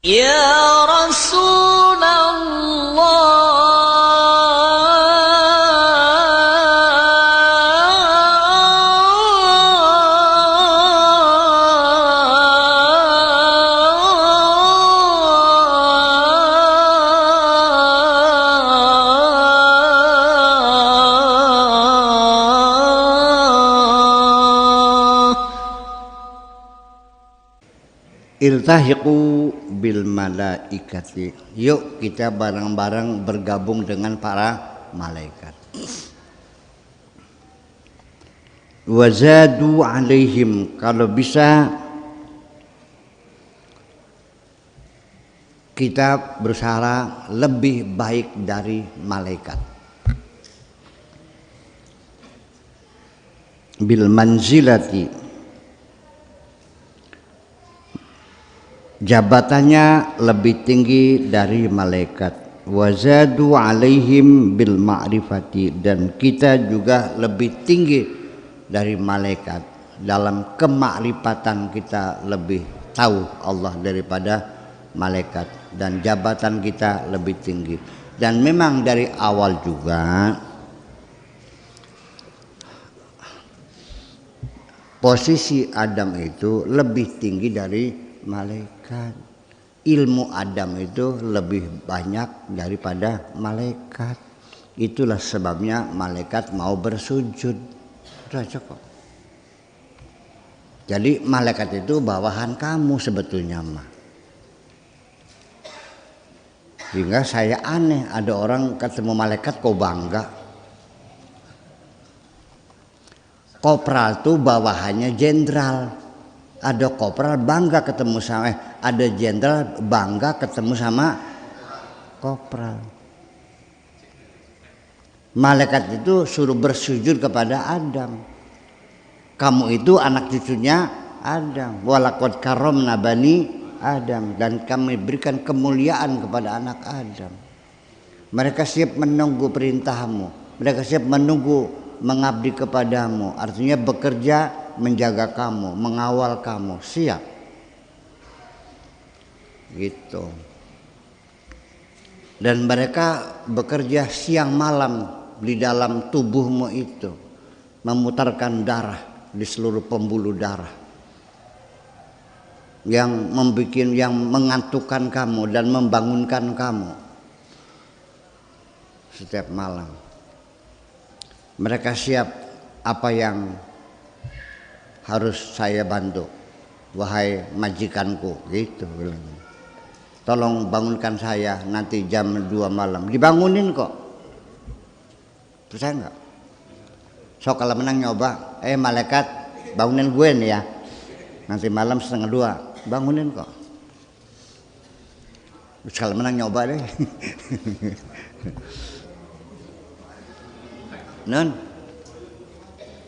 Ya Rasulullah. Iltahiqu bil malaikati. Yuk kita bareng-bareng bergabung dengan para malaikat. Wazadu alaihim, kalau bisa kita berusaha lebih baik dari malaikat. Bil manzilati, jabatannya lebih tinggi dari malaikat. Wazadu alaihim bil ma'rifati, dan kita juga lebih tinggi dari malaikat dalam kemakrifatan. Kita lebih tahu Allah daripada malaikat, dan jabatan kita lebih tinggi. Dan memang dari awal juga posisi Adam itu lebih tinggi dari malaikat. Ilmu Adam itu lebih banyak daripada malaikat. Itulah sebabnya malaikat mau bersujud. Udah cukup. Jadi malaikat itu bawahan kamu sebetulnya mah. Sehingga saya aneh ada orang ketemu malaikat kok bangga. Kopral tuh bawahannya jenderal. Ada kopral bangga ketemu sama ada jenderal bangga ketemu sama kopral. Malaikat itu suruh bersujud kepada Adam. Kamu itu anak cucunya Adam. Walaqad karramna bani Adam, dan kami berikan kemuliaan kepada anak Adam. Mereka siap menunggu perintahmu. Mereka siap menunggu mengabdi kepadamu. Artinya bekerja menjaga kamu, mengawal kamu, siap. Gitu. Dan mereka bekerja siang malam di dalam tubuhmu itu, memutarkan darah di seluruh pembuluh darah yang mengantukkan kamu dan membangunkan kamu setiap malam. Mereka siap apa yang harus saya bantu, wahai majikanku, gitu. Tolong bangunkan saya nanti jam 2 malam. Dibangunin kok. Percaya nggak? So kalau menang nyoba, malaikat bangunin gue nih ya. Nanti malam 1:30, bangunin kok. Kalau menang nyoba deh. Non,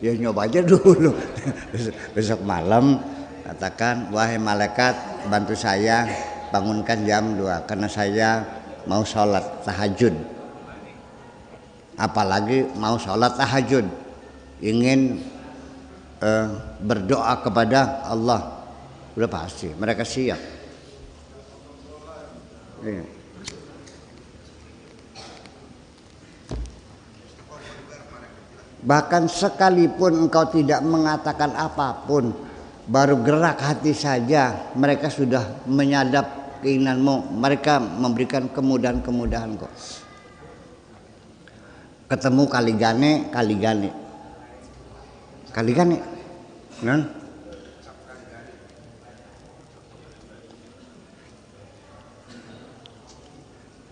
ya nyoba aja dulu. Besok malam katakan, wahai malaikat bantu saya bangunkan jam 2 karena saya mau sholat tahajud. Apalagi mau sholat tahajud, ingin berdoa kepada Allah. Udah pasti mereka siap. Bahkan sekalipun engkau tidak mengatakan apapun, baru gerak hati saja mereka sudah menyadap keinginanmu. Mereka memberikan kemudahan-kemudahan kok. Ketemu kaligane, kan?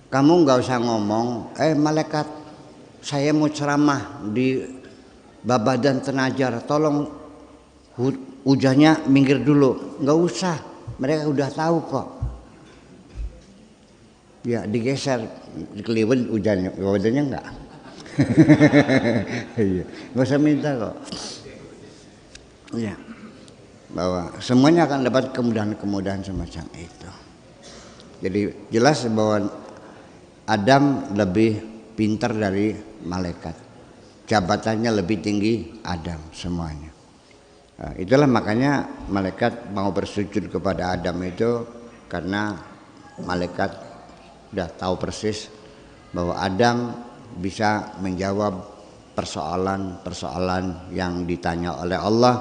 Kamu nggak usah ngomong, malaikat, saya mau ceramah di Babadan Tenajar, tolong hujannya minggir dulu. Nggak usah, mereka udah tahu kok. Ya digeser, dikeliwin hujannya enggak. Iya, nggak usah minta kok. Ya, bahwa semuanya akan dapat kemudahan-kemudahan semacam itu. Jadi jelas bahwa Adam lebih pintar dari malaikat. Jabatannya lebih tinggi Adam semuanya. Itulah makanya malaikat mau bersujud kepada Adam itu karena malaikat sudah tahu persis bahwa Adam bisa menjawab persoalan-persoalan yang ditanya oleh Allah,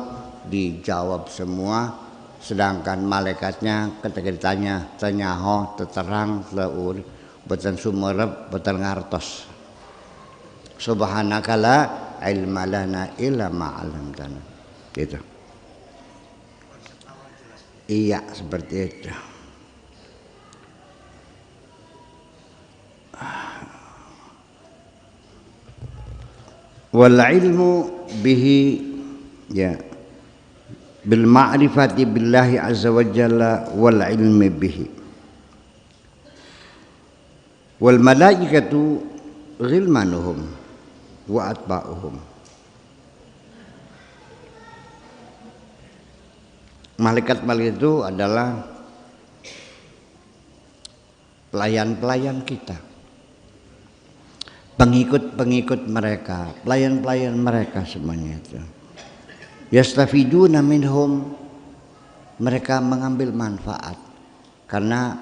dijawab semua. Sedangkan malaikatnya ketika ditanya tenyaho teterang leur boten sumerep boten ngartos. Subhanaka la ilma lana illa ma 'allamtana. Gitu. Iya, seperti itu. Wal ilmu bihi ya bil ma'rifati billahi azza wa jalla wal ilmi bihi wal malaikatu ghilmanuhum wa atba'uhum. Malaikat-malaikat itu adalah pelayan-pelayan kita, pengikut-pengikut mereka, pelayan-pelayan mereka semuanya itu. Yastafiduna minhum, mereka mengambil manfaat karena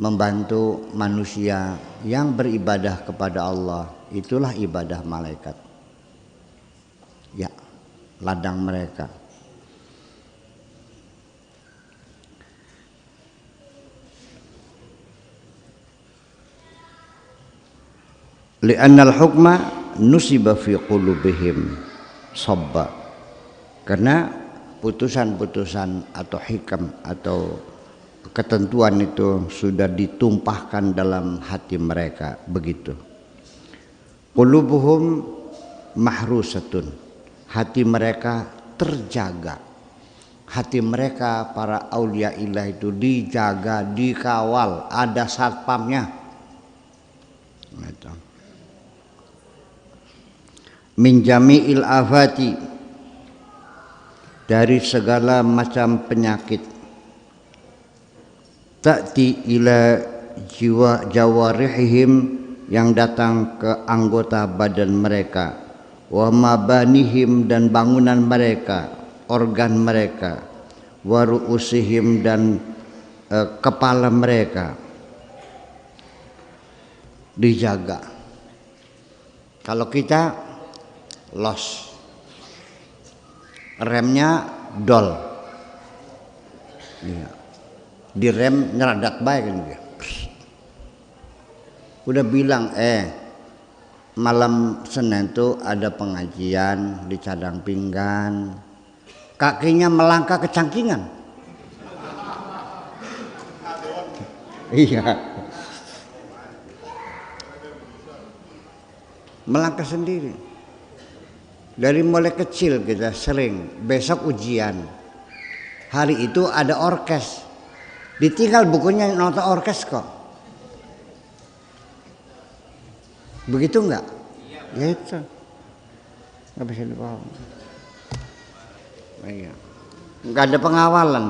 membantu manusia yang beribadah kepada Allah. Itulah ibadah malaikat. Ya, ladang mereka. Li'annal hukma nusiba fi qulubihim sabba, karena putusan-putusan atau hikam atau ketentuan itu sudah ditumpahkan dalam hati mereka begitu. Qulubuhum mahrusatun, hati mereka terjaga, hati mereka para aulia ilah itu dijaga, dikawal, ada satpamnya. Min jami'il afati, dari segala macam penyakit. Ta'ti ila jiwa jawarihim, yang datang ke anggota badan mereka. Wa mabanihim, dan bangunan mereka, organ mereka. Wa ru'usihim, dan kepala mereka dijaga. Kalau kita los, remnya dol, iya. Di rem nyeradak baik kan dia. Udah bilang malam Senin tuh ada pengajian di Cadang Pinggan, kakinya melangkah kecangkingan. Iya, melangkah sendiri. Dari mulai kecil kita sering, besok ujian, hari itu ada orkes, ditinggal bukunya nota orkes kok. Begitu enggak? Ya itu nggak bisa dipaham. Iya, nggak ada pengawalan.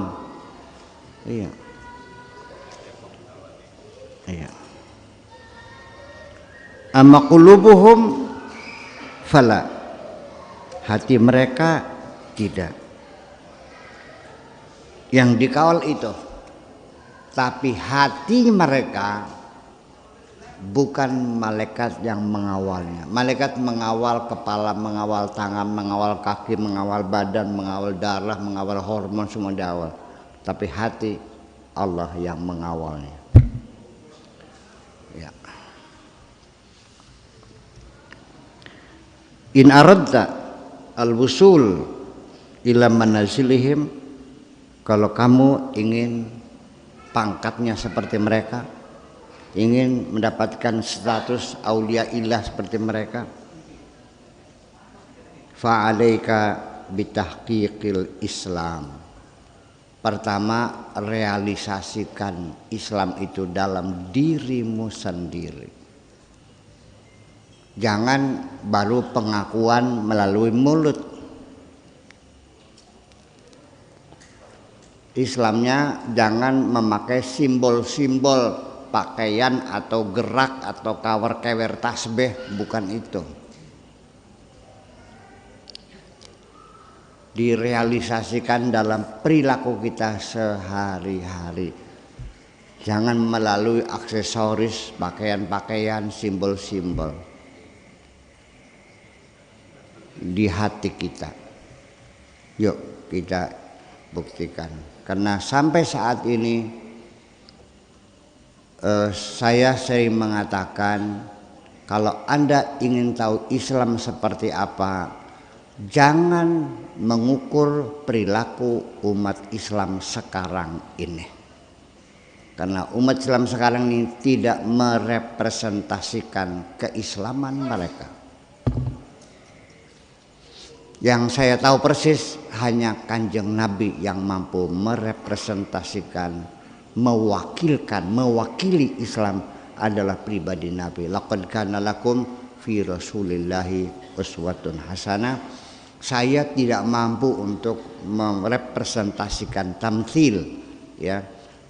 Iya, iya. Amma qulubuhum fala, hati mereka tidak. Yang dikawal itu, tapi hati mereka bukan malaikat yang mengawalnya. Malaikat mengawal kepala, mengawal tangan, mengawal kaki, mengawal badan, mengawal darah, mengawal hormon, semua diawal. Tapi hati Allah yang mengawalnya. Ya. In aradta al-wusul ila manazilihim, kalau kamu ingin pangkatnya seperti mereka, ingin mendapatkan status aulia ilah seperti mereka, fa'alaika bitahqiqil Islam. Pertama, realisasikan Islam itu dalam dirimu sendiri. Jangan baru pengakuan melalui mulut. Islamnya jangan memakai simbol-simbol pakaian atau gerak atau kawer-kewer tasbih, bukan itu. Direalisasikan dalam perilaku kita sehari-hari. Jangan melalui aksesoris, pakaian-pakaian, simbol-simbol. Di hati kita. Yuk kita buktikan. Karena sampai saat ini saya sering mengatakan, kalau Anda ingin tahu Islam seperti apa, jangan mengukur perilaku umat Islam sekarang ini. Karena umat Islam sekarang ini tidak merepresentasikan keislaman mereka. Yang saya tahu persis hanya Kanjeng Nabi yang mampu merepresentasikan, mewakili Islam adalah pribadi Nabi. Laqad kana lakum fi Rasulillahi uswatun hasanah. Saya tidak mampu untuk merepresentasikan tamtsil, ya,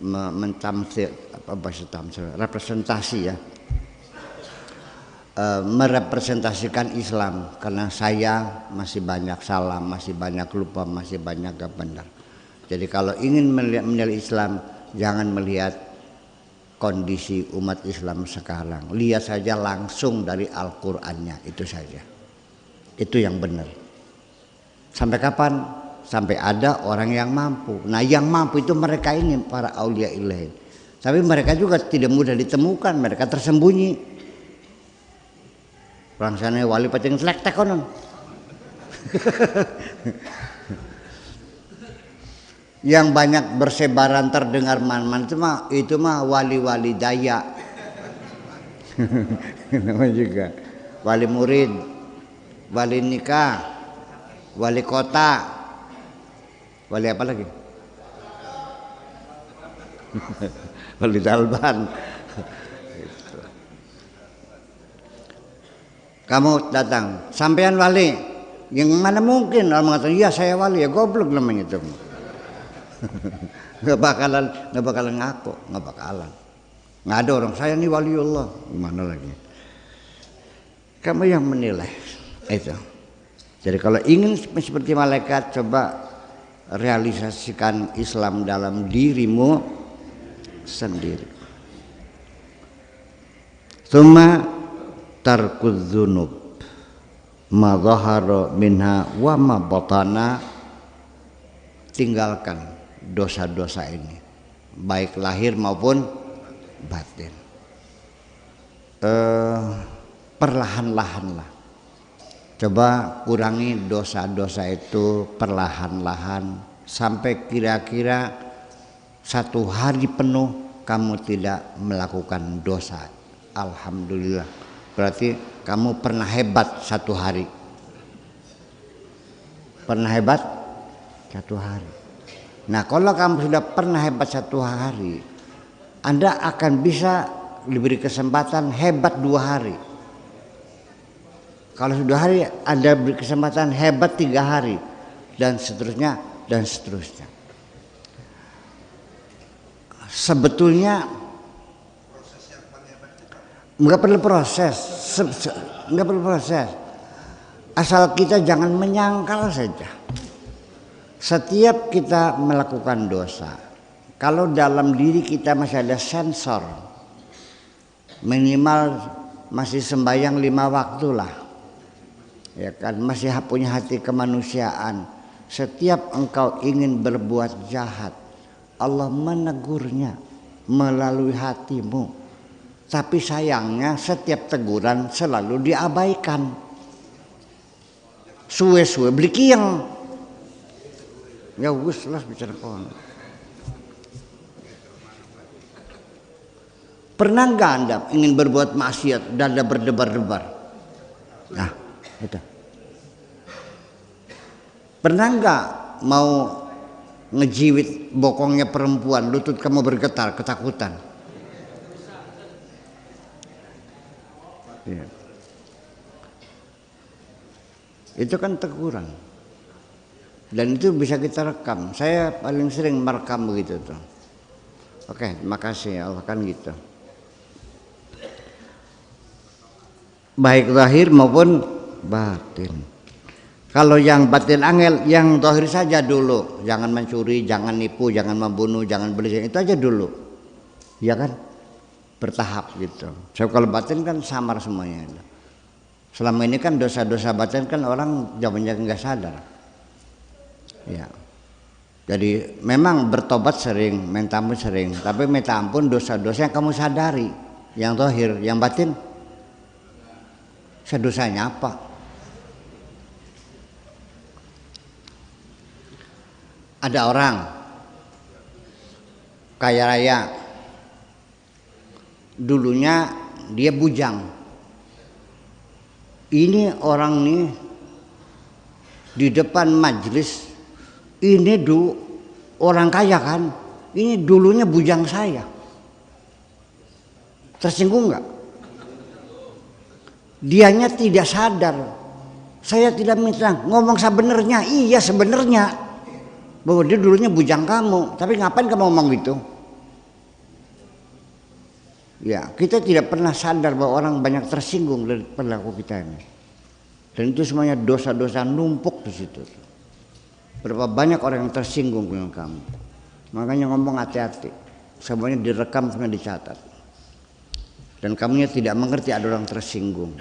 mentamtsil apa bahasa tamtsil, representasi, ya, merepresentasikan Islam, karena saya masih banyak salah, masih banyak lupa, masih banyak gak benar. Jadi kalau ingin menilai Islam, jangan melihat kondisi umat Islam sekarang, lihat saja langsung dari Al-Qur'annya, itu saja. Itu yang benar. Sampai kapan? Sampai ada orang yang mampu. Nah, yang mampu itu mereka ini, para aulia ilahi. Tapi mereka juga tidak mudah ditemukan, mereka tersembunyi. Orang sana wali pacing selektek konon. Yang banyak bersebaran terdengar man-man itu mah wali-wali daya. Namanya juga wali murid, wali nikah, wali kota, wali apa lagi? Wali dalban. Kamu datang, sampean wali, yang mana mungkin orang mengatakan, iya saya wali, ya goblok namanya itu. Nggak bakalan ngaku, nggak bakalan. Nggak ada orang saya ini waliullah, gimana lagi? Kamu yang menilai itu. Jadi kalau ingin seperti malaikat, coba realisasikan Islam dalam dirimu sendiri. Tsumma tarkudz dzunub ma dhahara minha wa ma batana. Tinggalkan dosa-dosa ini, baik lahir maupun batin. Perlahan-lahanlah. Coba kurangi dosa-dosa itu perlahan-lahan sampai kira-kira 1 hari penuh kamu tidak melakukan dosa. Alhamdulillah. Berarti kamu pernah hebat 1 hari. Pernah hebat 1 hari. Nah, kalau kamu sudah pernah hebat 1 hari, Anda akan bisa diberi kesempatan hebat 2 hari. Kalau sudah hari, Anda beri kesempatan hebat 3 hari, dan seterusnya dan seterusnya. Sebetulnya nggak perlu proses, nggak perlu proses. Asal kita jangan menyangkal saja. Setiap kita melakukan dosa, kalau dalam diri kita masih ada sensor, minimal masih sembahyang 5 waktu lah, ya kan, masih punya hati kemanusiaan. Setiap engkau ingin berbuat jahat, Allah menegurnya melalui hatimu. Tapi sayangnya setiap teguran selalu diabaikan. Suwe-suwe beli kiang. Ya wis lah bicara kono. Pernah enggak Anda ingin berbuat maksiat, dada berdebar-debar? Nah, itu. Pernah enggak mau ngejiwit bokongnya perempuan, lutut kamu bergetar ketakutan? Ya. Itu kan teguran. Dan itu bisa kita rekam. Saya paling sering merekam begitu tuh. Oke, terima kasih Allah, kan gitu. Baik zahir maupun batin. Kalau yang batin angel, yang zahir saja dulu. Jangan mencuri, jangan nipu, jangan membunuh, jangan beli, itu aja dulu. ya kan, bertahap gitu. So, kalau batin kan samar semuanya. Selama ini kan dosa-dosa batin kan orang jamannya nggak sadar. Ya. Jadi memang bertobat sering, minta ampun sering, tapi minta ampun dosa-dosa yang kamu sadari, yang zahir, yang batin, dosanya apa? Ada orang kaya raya, dulunya dia bujang. Ini orang nih di depan majelis, ini orang kaya kan, ini dulunya bujang saya. Tersinggung nggak? Dianya tidak sadar. Saya tidak minta ngomong sebenarnya, iya sebenarnya bahwa dia dulunya bujang kamu, tapi ngapain kamu ngomong gitu? Ya, kita tidak pernah sadar bahwa orang banyak tersinggung dari perilaku kita ini. Dan itu semuanya dosa-dosa numpuk di situ. Berapa banyak orang yang tersinggung dengan kamu. Makanya ngomong hati-hati. Semuanya direkam, semua dicatat. Dan kamunya tidak mengerti ada orang tersinggung.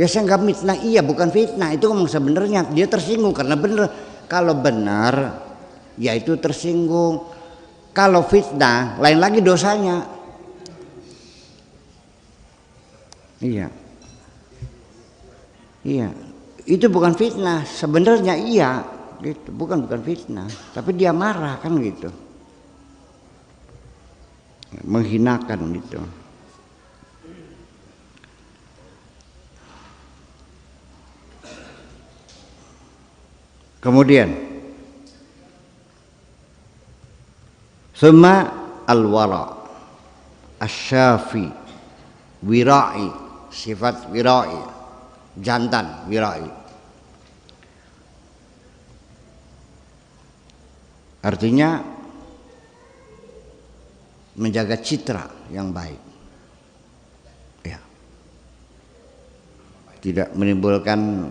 Ya saya nggak fitnah, iya bukan fitnah. Itu ngomong sebenarnya, dia tersinggung karena benar. Kalau benar, ya itu tersinggung. Kalau fitnah, lain lagi dosanya. Iya, iya, itu bukan fitnah. Sebenarnya iya, gitu. Bukan fitnah, tapi dia marah kan gitu, menghinakan gitu. Kemudian, summa al-wara, asy-syafi, wira'i. Sifat wirai, jantan wirai. Artinya menjaga citra yang baik. Ya. Tidak menimbulkan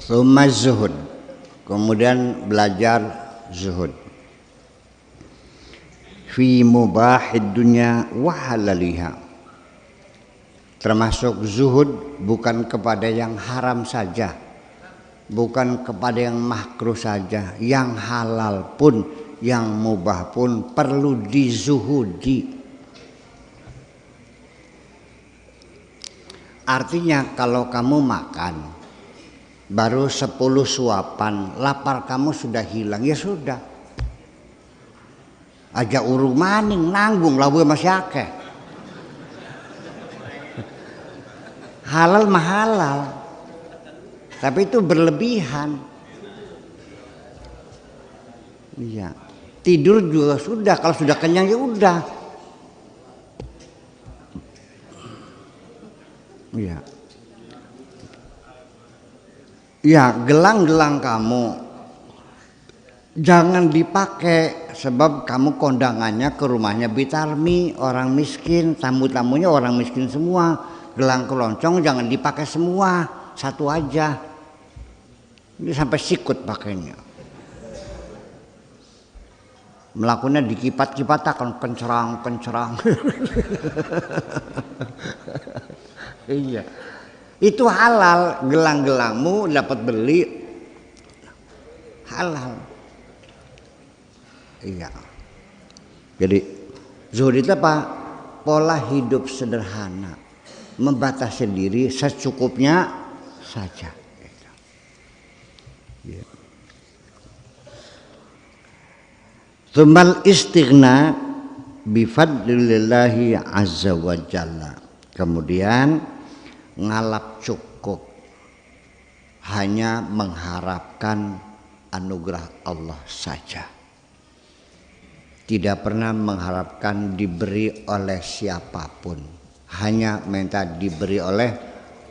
Tsumma zuhud, kemudian belajar zuhud fi mubahid dunya wa halaliha, termasuk zuhud bukan kepada yang haram saja, bukan kepada yang makruh saja, yang halal pun, yang mubah pun perlu dizuhudi. Artinya kalau kamu makan baru 10 suapan, lapar kamu sudah hilang, ya sudah. Aja urung maning nanggung lawe masih akeh. Halal mah halal, tapi itu berlebihan. Iya. Tidur juga sudah, kalau sudah kenyang ya udah. Iya. Ya, gelang-gelang kamu jangan dipakai, sebab kamu kondangannya ke rumahnya Bitarmi, orang miskin, tamu-tamunya orang miskin semua. Gelang keloncong jangan dipakai semua, satu aja. Ini sampai sikut pakainya. Melakukannya dikipat-kipat akan kencerang. Iya. Itu halal, gelang-gelangmu dapat beli halal. Iya. Jadi zuhud itu apa? Pola hidup sederhana, membatasi diri secukupnya saja. Ya. Tsumal istighna bi fadlillahi azza wa jalla. Kemudian ngalap cukup, hanya mengharapkan anugerah Allah saja. Tidak pernah mengharapkan diberi oleh siapapun, hanya minta diberi oleh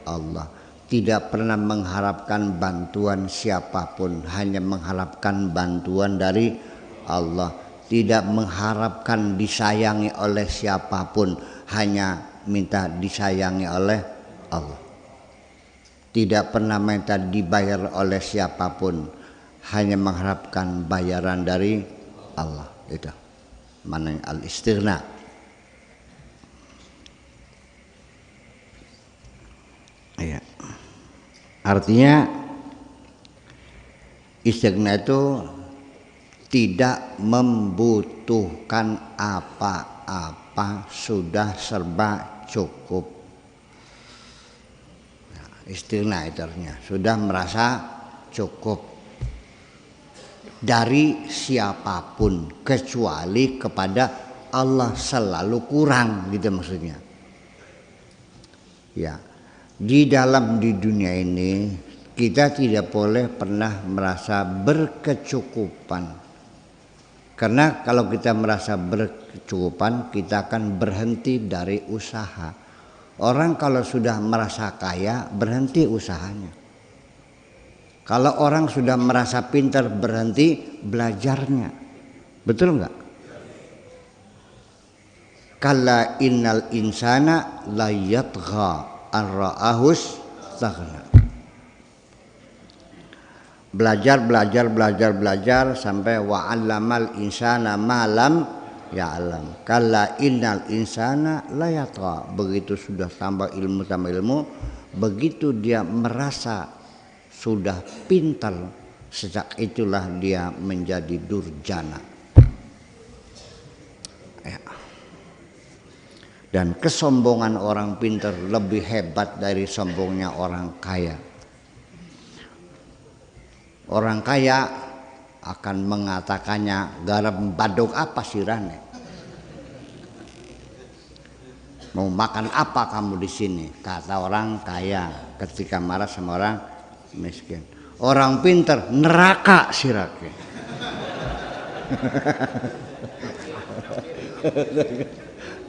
Allah. Tidak pernah mengharapkan bantuan siapapun, hanya mengharapkan bantuan dari Allah. Tidak mengharapkan disayangi oleh siapapun, hanya minta disayangi oleh Allah. Tidak pernah minta dibayar oleh siapapun, hanya mengharapkan bayaran dari Allah. Itu mana al-istighna. Ya. Artinya istighna itu tidak membutuhkan apa-apa, sudah serba cukup. Istighna itu artinya sudah merasa cukup dari siapapun kecuali kepada Allah, selalu kurang gitu maksudnya. Ya, di dunia ini kita tidak boleh pernah merasa berkecukupan, karena kalau kita merasa berkecukupan kita akan berhenti dari usaha. Orang kalau sudah merasa kaya berhenti usahanya. Kalau orang sudah merasa pintar berhenti belajarnya. Betul enggak? Kalla innal insana la yatgha an ra'ahus istaghna. Belajar sampai wa 'allamal insana ma lam ya'lam. Kalla innal insana la yatgha. Begitu sudah tambah ilmu, begitu dia merasa sudah pintar, sejak itulah dia menjadi durjana. Ya. Dan kesombongan orang pintar lebih hebat dari sombongnya orang kaya. Orang kaya akan mengatakannya, garam badog apa sirane? Mau makan apa kamu di sini? Kata orang kaya ketika marah sama orang miskin. Orang pintar, neraka sirake.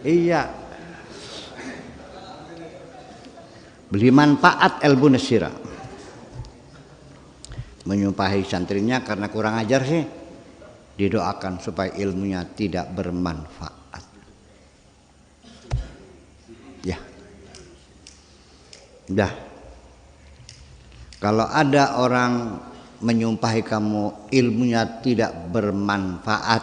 Iya. Beli manfaat ilmu nesira. Menyumpahi santrinya karena kurang ajar sih, didoakan supaya ilmunya tidak bermanfaat. Ya. Udah. Kalau ada orang menyumpahi kamu ilmunya tidak bermanfaat,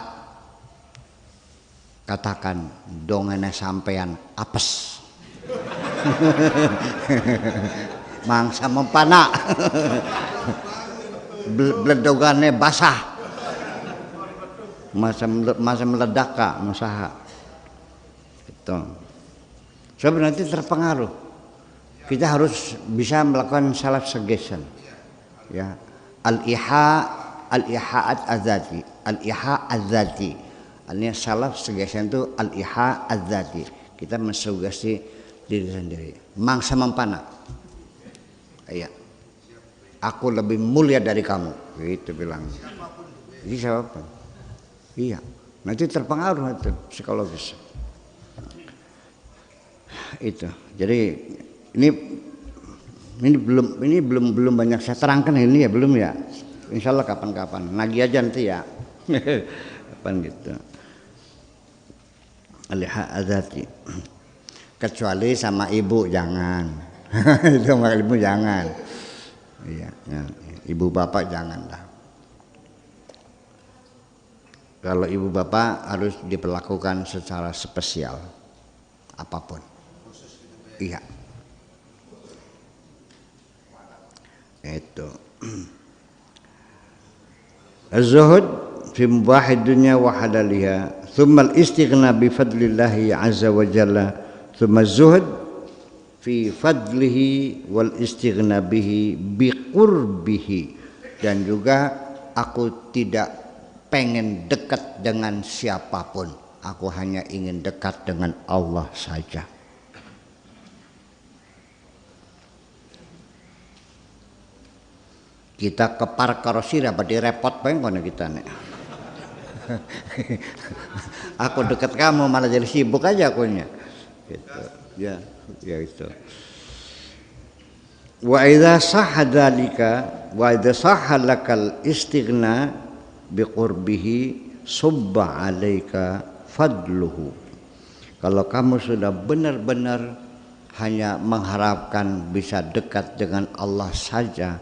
katakan dongene sampean apes. Mangsa mempana. Bledogane basah. Masa meledak kak usaha. Gitu. Sebab nanti terpengaruh. Kita harus bisa melakukan self suggestion. Ya. Al-iha'at azati. Al-iha' azati. Artinya self suggestion itu al-iha' azati. Kita mensugesti diri sendiri. Mangsa mempana. Iya. Aku lebih mulia dari kamu, gitu bilang. Ini siapa? Iya. Nanti terpengaruh itu psikologis. Itu. Jadi ini belum banyak saya terangkan ini ya, belum ya. Insya Allah kapan-kapan. Nagih aja nanti ya. Kapan gitu. Al-iha' azati. Kecuali sama ibu jangan. Itu sama ibu jangan. Iya, ya. Ibu bapak janganlah. Kalau ibu bapak harus diperlakukan secara spesial, apapun. Iya. Itu. Az-zuhud fi mubahid dunya wa halaliha, thumma al-istighna bi fadlillahi azza wa jalla, thumma az-zuhud fi fadlihi wal istighna bihi bi qurbihi. Dan juga aku tidak pengen dekat dengan siapapun, aku hanya ingin dekat dengan Allah saja. Kita ke perkara sira badhe repot bae kono kita nek. Aku dekat kamu malah jadi sibuk aja akunya. Gitu. Ya itu. Wa idza sahha dzalika wa idza sahha lakal istighna biqurbihi subba 'alaika fadluhu. Kalau kamu sudah benar-benar hanya mengharapkan bisa dekat dengan Allah saja,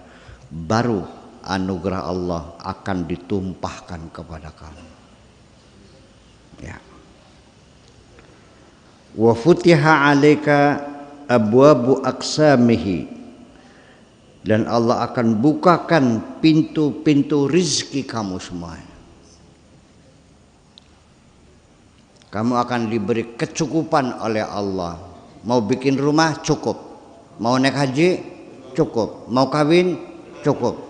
baru anugerah Allah akan ditumpahkan kepada kamu. Ya. Wa futiha 'alaika abwabu aqsamihi, dan Allah akan bukakan pintu-pintu rizki kamu semuanya. Kamu akan diberi kecukupan oleh Allah. Mau bikin rumah cukup, mau naik haji cukup, mau kawin cukup.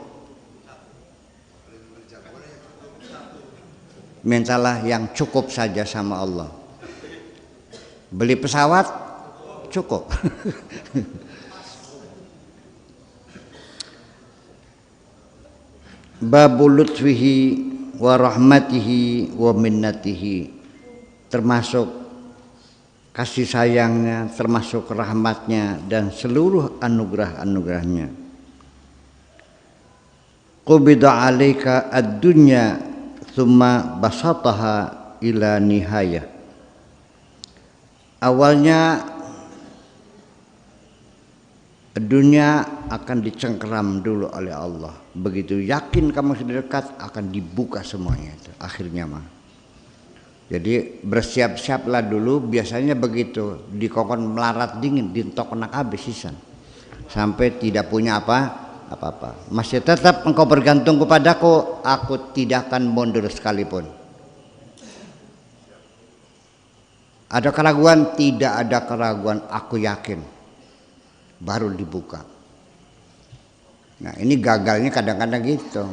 Mintalah yang cukup saja sama Allah. Beli pesawat cukup. Babul lutfihi wa rahmatihi wa minnatihi, termasuk kasih sayangnya, termasuk rahmatnya dan seluruh anugerah-anugerahnya. Qubida 'alaika ad-dunya thumma basataha ila nihayah. Awalnya dunia akan dicengkeram dulu oleh Allah. Begitu yakin kamu sudah dekat, akan dibuka semuanya itu akhirnya mah. Jadi bersiap-siaplah dulu, biasanya begitu, dikokon melarat dingin, dintok nak habis sisan. Sampai tidak punya apa-apa. Masih tetap engkau bergantung kepadaku, aku tidak akan mundur sekalipun. Ada keraguan? Tidak ada keraguan, aku yakin. Baru dibuka. Nah ini gagalnya kadang-kadang gitu.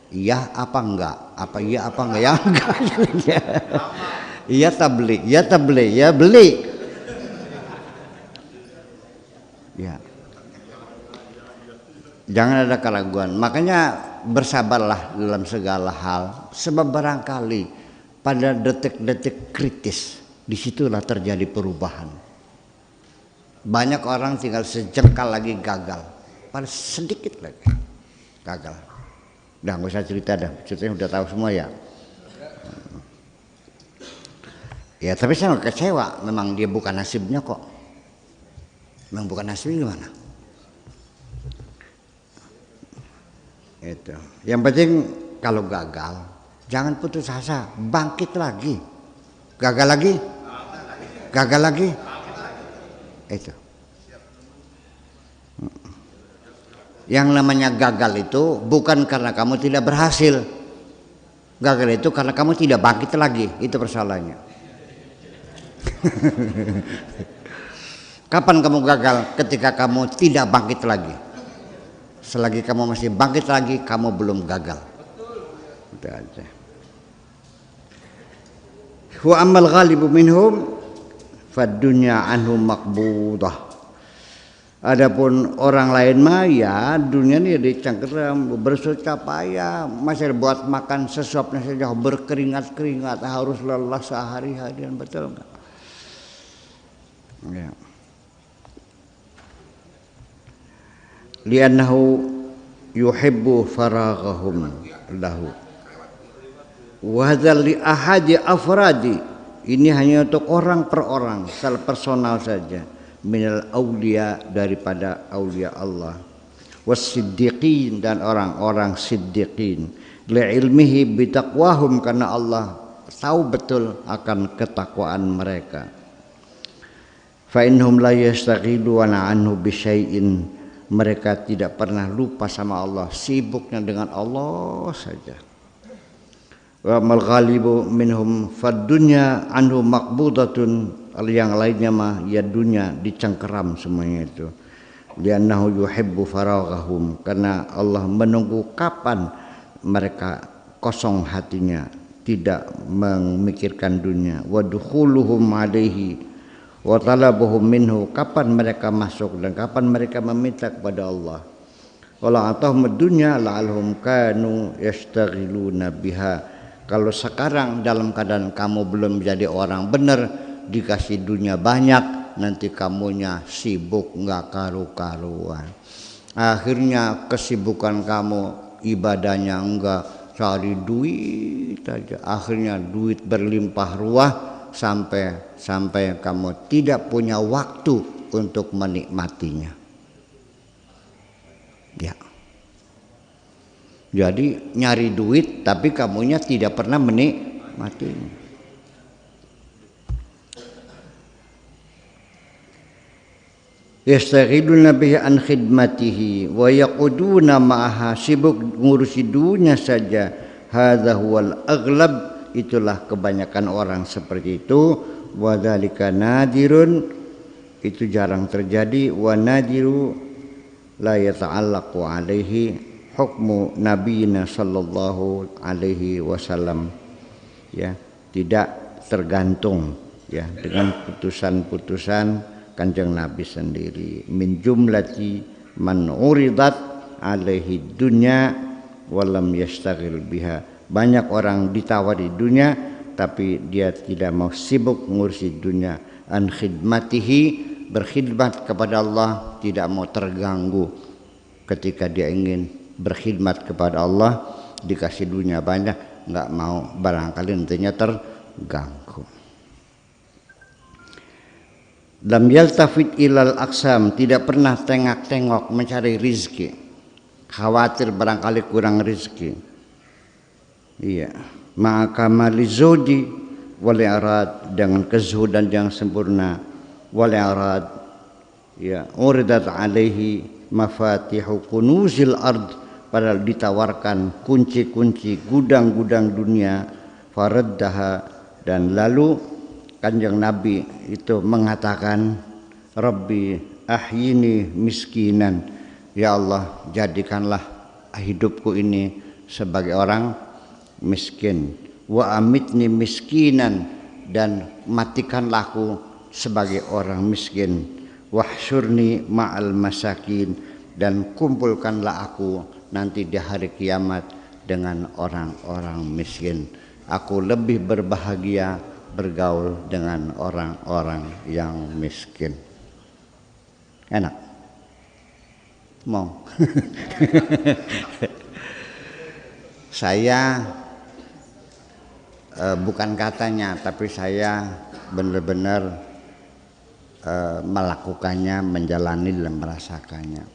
Iya apa enggak? Apa iya apa enggak? Ya enggak. Iya tabli, ya tabli, ya beli. Ya. Jangan ada keraguan. Makanya bersabarlah dalam segala hal. Sebab barangkali pada detik-detik kritis, disitulah terjadi perubahan. Banyak orang tinggal sejengkal lagi gagal, paling sedikit lagi gagal. Udah nggak usah cerita dah, ceritanya udah tahu semua ya. Ya tapi saya nggak kecewa, memang dia bukan nasibnya kok. Memang bukan nasibnya gimana? Itu. Yang penting kalau gagal, jangan putus asa, bangkit lagi. Gagal lagi, gagal lagi. Itu. Yang namanya gagal itu bukan karena kamu tidak berhasil. Gagal itu karena kamu tidak bangkit lagi. Itu persoalannya. Kapan kamu gagal? Ketika kamu tidak bangkit lagi. Selagi kamu masih bangkit lagi, kamu belum gagal. Itu aja. Wa amal ghalibu minhum fadunya anhum maqbudah. Adapun orang lain mah ya dunia ini dicengkeram, bersusah payah, masih buat makan sesuapnya saja berkeringat-keringat, harus lelah sehari-harian, betul enggak? Ya. Li'annahu yuhibbu faraghahum lahu. Wa hadzal li ahadi afradi, ini hanya untuk orang per orang, secara personal saja. Minal aulia, daripada aulia Allah, wasiddiqin, dan orang-orang siddiqin, li'ilmihi bitaqwahum, karena Allah tahu betul akan ketakwaan mereka. Fa innahum la yastaghiluna anhu bisyai'in, mereka tidak pernah lupa sama Allah, sibuknya dengan Allah saja. Wa mal ghalibu minhum fadunya anhu maqbudatun, yang lainnya mah ya dunia dicengkeram semuanya itu. Li'annahu yuhibbu faraghahum, karena Allah menunggu kapan mereka kosong hatinya, tidak memikirkan dunia. Wa dukhuluhum alaihi wa talabuhum minhu, kapan mereka masuk dan kapan mereka meminta kepada Allah. wala atahum dunya la'alhum kanu yastaghiluna biha. Kalau sekarang dalam keadaan kamu belum jadi orang benar, dikasih dunia banyak, nanti kamunya sibuk nggak karu-karuan. Akhirnya kesibukan kamu ibadahnya enggak, cari duit aja. Akhirnya duit berlimpah ruah sampai kamu tidak punya waktu untuk menikmatinya. Ya. Jadi nyari duit tapi kamunya tidak pernah menikmatinya. Yastaghiluna bihi an khidmatihi wa yaquduna ma'aha, sibuk ngurusi dunia saja. Hadza huwal aghlab, itulah kebanyakan orang seperti itu. Wa dzalika nadirun, itu jarang terjadi. Wa nadiru la yata'allaqu alaihi hukmu nabiyina sallallahu alaihi wasallam, ya, tidak tergantung ya dengan putusan-putusan Kanjeng Nabi sendiri. Min jumlati man uridat alaihi dunya walam yastaghil biha. Banyak orang ditawari dunia tapi dia tidak mau sibuk ngurusi dunia. An khidmatihi, berkhidmat kepada Allah, tidak mau terganggu ketika dia ingin berkhidmat kepada Allah. Dikasih dunia banyak, nggak mau, barangkali nantinya terganggu. Lam yaltafit ilal aksam, tidak pernah tengok-tengok mencari rizki, khawatir barangkali kurang rizki. Iya, ma'akamali zodi wal i'rad, dengan kezuhudan yang sempurna, wal i'rad, ya, uridat alaihi mafatihu kunuzil ard, padahal ditawarkan kunci-kunci gudang-gudang dunia. Faraddaha, dan lalu Kanjeng Nabi itu mengatakan, Rabbi ahyini miskinan, ya Allah jadikanlah hidupku ini sebagai orang miskin. Wa amitni miskinan, dan matikanlah aku sebagai orang miskin. Wahsyurni ma'al masakin, dan kumpulkanlah aku nanti di hari kiamat dengan orang-orang miskin. Aku lebih berbahagia bergaul dengan orang-orang yang miskin. Enak? Mau? Saya bukan katanya, tapi saya benar-benar melakukannya, menjalani dan merasakannya.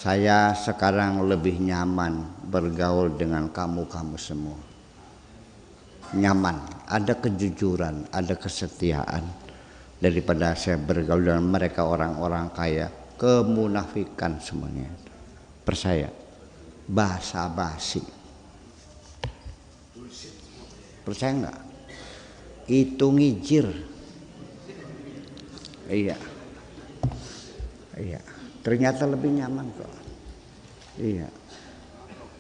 Saya sekarang lebih nyaman bergaul dengan kamu-kamu semua. Nyaman, ada kejujuran, ada kesetiaan, daripada saya bergaul dengan mereka orang-orang kaya, kemunafikan semuanya. Percaya, basa-basi. Percaya enggak? Itu ngijir. Iya. Iya, ternyata lebih nyaman kok. Iya.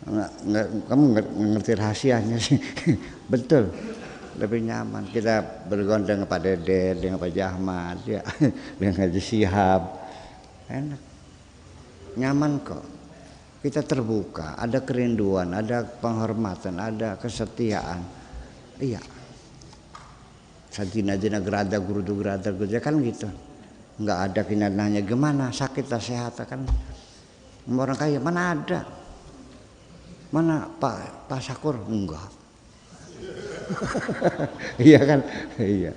Enggak, kamu ngerti rahasianya sih. Betul, lebih nyaman kita bergaul dengan Pak Dede, dengan Pak Jahmat, ya, dengan Haji Shihab, enak, nyaman kok. Kita terbuka, ada kerinduan, ada penghormatan, ada kesetiaan. Iya, sadina-dina gerada gurudu kan gitu. Enggak ada kinananya gimana, sakit atau sehat kan. Orang kaya mana ada? Mana Pak Sakur? Enggak. Iya kan? Iya.